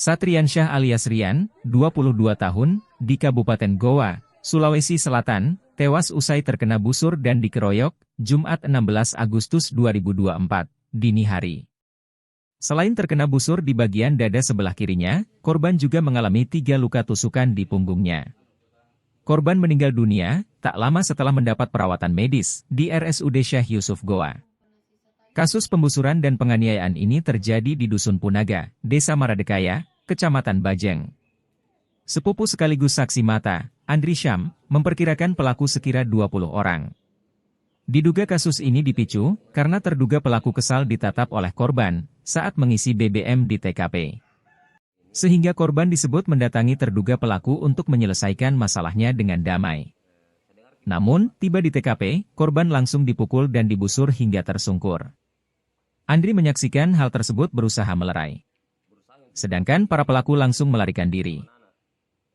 Satriansyah alias Rian, 22 tahun, di Kabupaten Goa, Sulawesi Selatan, tewas usai terkena busur dan dikeroyok, Jumat 16 Agustus 2024, dini hari. Selain terkena busur di bagian dada sebelah kirinya, korban juga mengalami 3 luka tusukan di punggungnya. Korban meninggal dunia, tak lama setelah mendapat perawatan medis, di RSUD Syekh Yusuf Goa. Kasus pembusuran dan penganiayaan ini terjadi di Dusun Punaga, Desa Maradekaya, Kecamatan Bajeng. Sepupu sekaligus saksi mata, Andri Syam, memperkirakan pelaku sekira 20 orang. Diduga kasus ini dipicu, karena terduga pelaku kesal ditatap oleh korban, saat mengisi BBM di TKP. Sehingga korban disebut mendatangi terduga pelaku untuk menyelesaikan masalahnya dengan damai. Namun, tiba di TKP, korban langsung dipukul dan dibusur hingga tersungkur. Andri menyaksikan hal tersebut berusaha melerai. Sedangkan para pelaku langsung melarikan diri.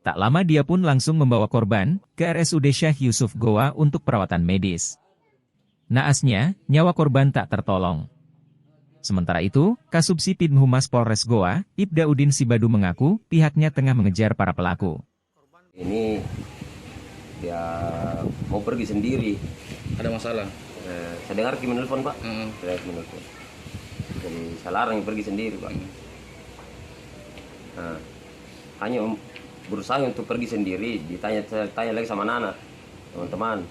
Tak lama dia pun langsung membawa korban ke RSUD Syekh Yusuf Goa untuk perawatan medis. Naasnya, nyawa korban tak tertolong. Sementara itu, Kasubsi Pidhumas Polres Goa, Ibda Udin Sibadu mengaku pihaknya tengah mengejar para pelaku. Ini dia mau pergi sendiri. Ada masalah? Saya dengar Ki menelpon, Pak. Saya menelpon. Jadi saya larang pergi sendiri, Pak. Nah, hanya berusaha untuk pergi sendiri. Tanya lagi sama Nana, teman-teman.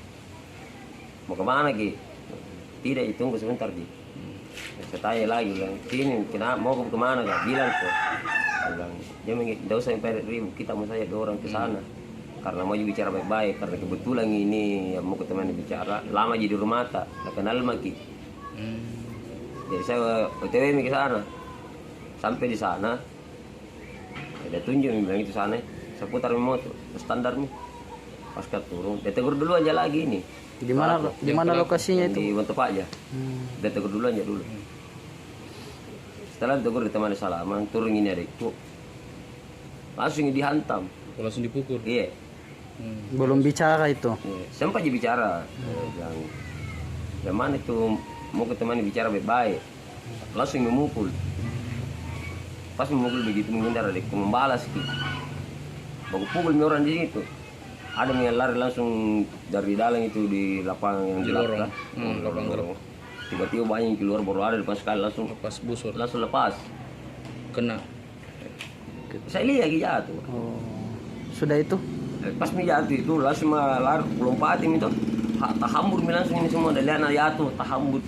Mau kemana, Ki? Tidak, tunggu sebentar, Ki. Saya tanya lagi, bilang, Kini, kenapa mau kemana, Kak? Bilang kok. Bilang, jangan, tidak usah sampai ribut, kita mau saya dorong ke sana. Karena mau bicara baik-baik, karena kebetulan ini yang mau ketemu bicara, lama jadi rumah tak kenal Maki. Jadi saya OTW ke sana. Sampai di sana, dia tunjuk, bilang itu sana. Saya putar motor, standarnya. Pas turun, dia tegur dulu aja lagi ini. Di mana lokasinya itu? Di Wontep aja. Dia tegur dulu aja dulu. Setelah tegur di teman salaman, turun ini adikku. Langsung dihantam. Langsung dipukul? Iya. Belum bicara itu? Iya. Sempat aja bicara. Bilang, yang mana itu mau ke teman bicara baik-baik. Langsung memukul. Pas memukul begitu menghindar adikku, membalas gitu. Baru pukul orang di situ. Ada yang lari langsung dari dalam itu di lapangan yang di lorong. Tiba-tiba banyak yang keluar, baru ada depan sekali langsung lepas busur. Langsung lepas. Kena. Saya lihat jatuh. Oh. Sudah itu? Pas jatuh itu langsung lari lompatin itu. Tahambur langsung ini semua dari anak jatuh, tahambur.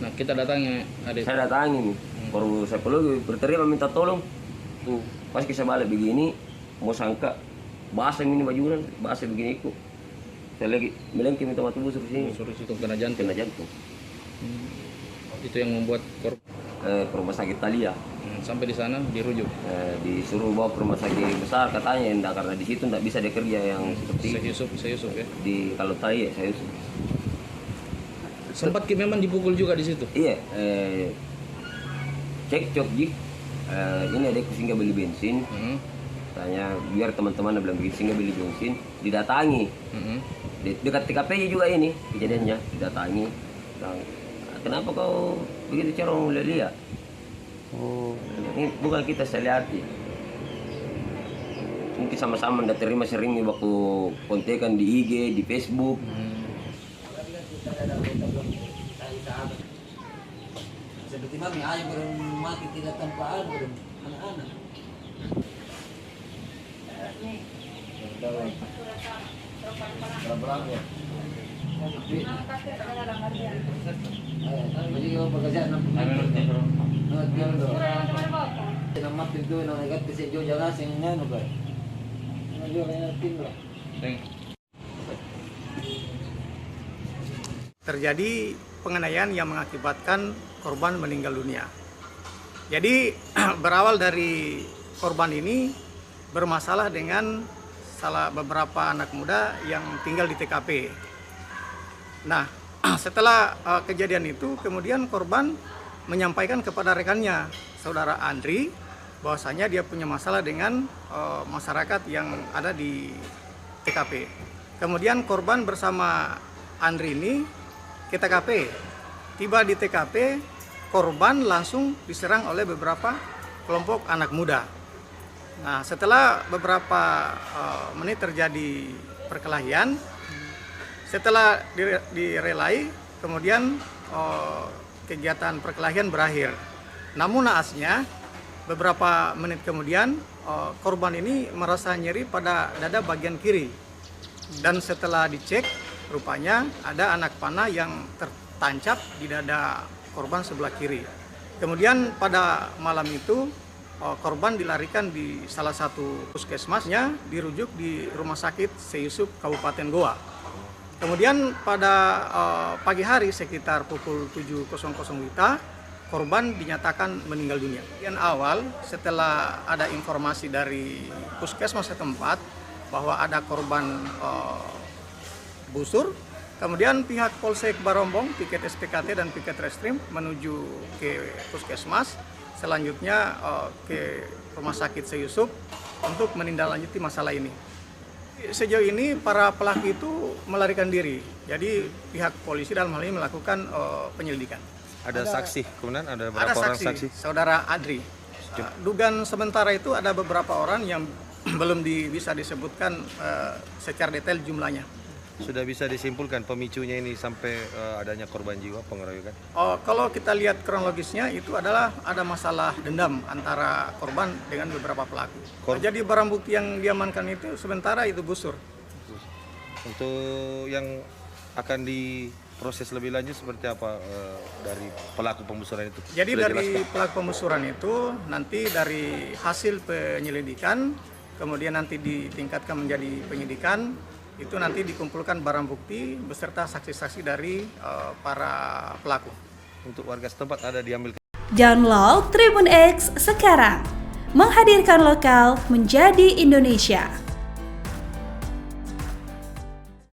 Nah, kita datangnya adik. Saya datangi nih. Baru saya perlu berteriak minta tolong. Tuh, pas saya balik begini, mau sangka bahasa ini bajuran, bahasa begini ikut. Saya lagi bilang minta mati busur sini. Busur itu kena jantung. Kena jantung. Itu yang membuat ke rumah sakit Thalia. Sampai di sana dirujuk. Disuruh bawa ke rumah sakit besar katanya, enggak, karena di situ enggak bisa dia kerja yang seperti Syekh Yusuf ya. Di kalau Thalia saya Yusuf. Sempat memang dipukul juga di situ. Iya, cekcok Ji. Ini adekku singgah beli bensin. Tanya biar teman-teman bilang begitu, singgah beli bensin, didatangi. Dekat TKP juga ini kejadiannya, didatangi. Kenapa kau begitu corong lihat? Oh, ini bukan kita saya lihat. Mungkin sama-sama ndak terima sering waktu kontekan di IG, di Facebook. Seperti mana ayo mati tidak tanpa anak-anak. Terjadi penganiayaan yang mengakibatkan korban meninggal dunia. Jadi berawal dari korban ini bermasalah dengan beberapa anak muda yang tinggal di TKP. Nah, setelah kejadian itu, kemudian korban menyampaikan kepada rekannya, saudara Andri, bahwasanya dia punya masalah dengan masyarakat yang ada di TKP. Kemudian korban bersama Andri ini ke TKP. Tiba di TKP, korban langsung diserang oleh beberapa kelompok anak muda. Nah, setelah beberapa menit terjadi perkelahian, setelah direlai, kemudian kegiatan perkelahian berakhir. Namun naasnya, beberapa menit kemudian korban ini merasa nyeri pada dada bagian kiri. Dan setelah dicek, rupanya ada anak panah yang tertancap di dada korban sebelah kiri. Kemudian pada malam itu korban dilarikan di salah satu puskesmasnya, dirujuk di Rumah Sakit Seyusup Kabupaten Goa. Kemudian pada pagi hari sekitar pukul 7.00 WITA, korban dinyatakan meninggal dunia. Yang awal setelah ada informasi dari puskesmas setempat bahwa ada korban busur, kemudian pihak Polsek Barombong, piket SPKT dan piket Reskrim menuju ke puskesmas, selanjutnya ke Rumah Sakit Seyusup untuk menindaklanjuti masalah ini. Sejauh ini para pelaku itu melarikan diri, jadi pihak polisi dalam hal ini melakukan penyelidikan. Ada saksi, kemudian ada berapa orang saksi? Saudara Adri. Dugaan sementara itu ada beberapa orang yang belum bisa disebutkan secara detail jumlahnya. Sudah bisa disimpulkan pemicunya ini sampai adanya korban jiwa pengeroyokan? Kalau kita lihat kronologisnya itu adalah ada masalah dendam antara korban dengan beberapa pelaku. Jadi barang bukti yang diamankan itu sementara itu busur. Untuk yang akan diproses lebih lanjut seperti apa dari pelaku pembusuran itu? Jadi sudah dari jelas, pelaku pembusuran itu nanti dari hasil penyelidikan, kemudian nanti ditingkatkan menjadi penyidikan, itu nanti dikumpulkan barang bukti beserta saksi-saksi dari para pelaku. Untuk warga setempat ada diambil. Download Tribun X sekarang, menghadirkan lokal menjadi Indonesia.